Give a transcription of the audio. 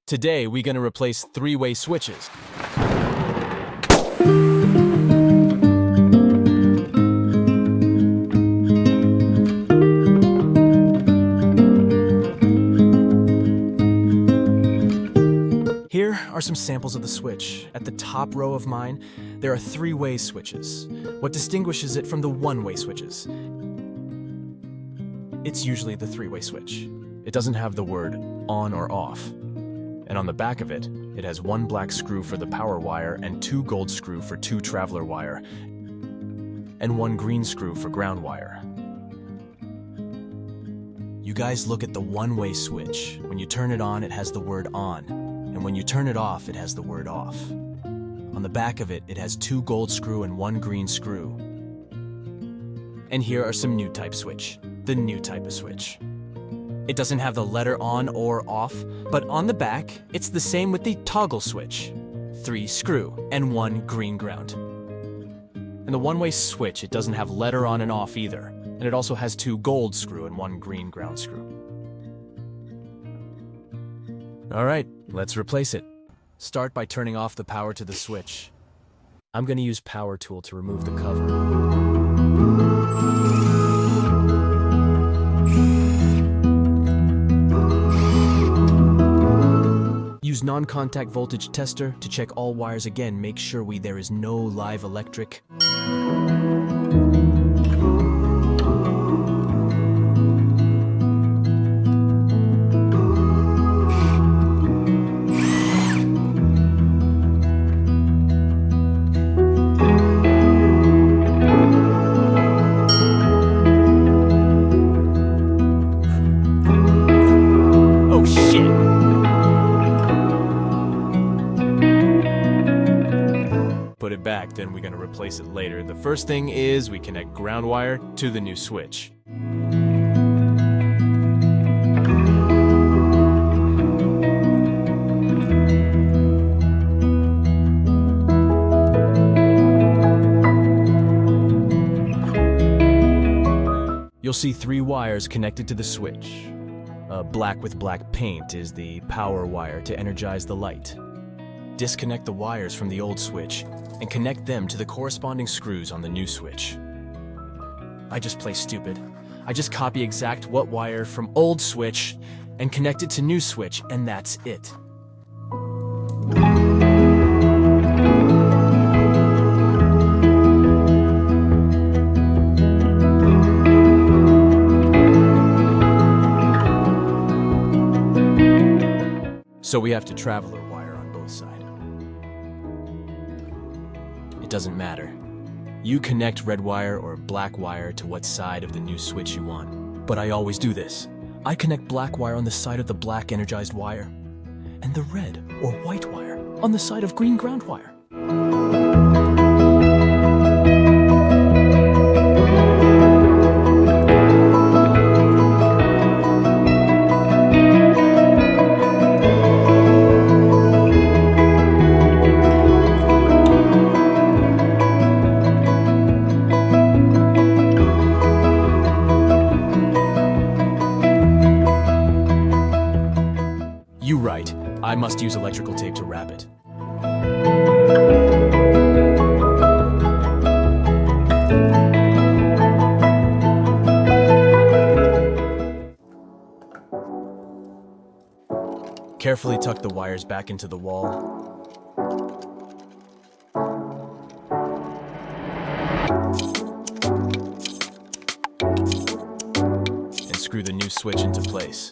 Today, we're gonna replace three-way switches. Here are some samples of the switch. At the top row of mine, there are three-way switches. What distinguishes it from the one-way switches? It's usually the three-way switch. It doesn't have the word on or off. And on the back of it, it has one black screw for the power wire and two gold screw for two traveler wire, and one green screw for ground wire. You guys look at the one-way switch. When you turn it on, it has the word on. And when you turn it off, it has the word off. On the back of it, it has two gold screw and one green screw. And here are some new type switch, the new type of switch. It doesn't have the letter on or off, but on the back, it's the same with the toggle switch. 3 screw and 1 green ground. And the one-way switch, it doesn't have letter on and off either. And it also has 2 gold screw and 1 green ground screw. All right, let's replace it. Start by turning off the power to the switch. I'm going to use power tool to remove the cover. Use non-contact voltage tester to check all wires again. Make sure there is no live electric. Oh shit! Put it back, then we're gonna replace it later. The first thing is we connect ground wire to the new switch. You'll see 3 wires connected to the switch. Black with black paint is the power wire to energize the light. Disconnect the wires from the old switch and connect them to the corresponding screws on the new switch. I just play stupid. I just copy exact what wire from old switch and connect it to new switch, and that's it. So we have to traveler wire on both sides. It doesn't matter. You connect red wire or black wire to what side of the new switch you want. But I always do this. I connect black wire on the side of the black energized wire, and the red or white wire on the side of green ground wire. You right, I must use electrical tape to wrap it. Carefully tuck the wires back into the wall. And screw the new switch into place.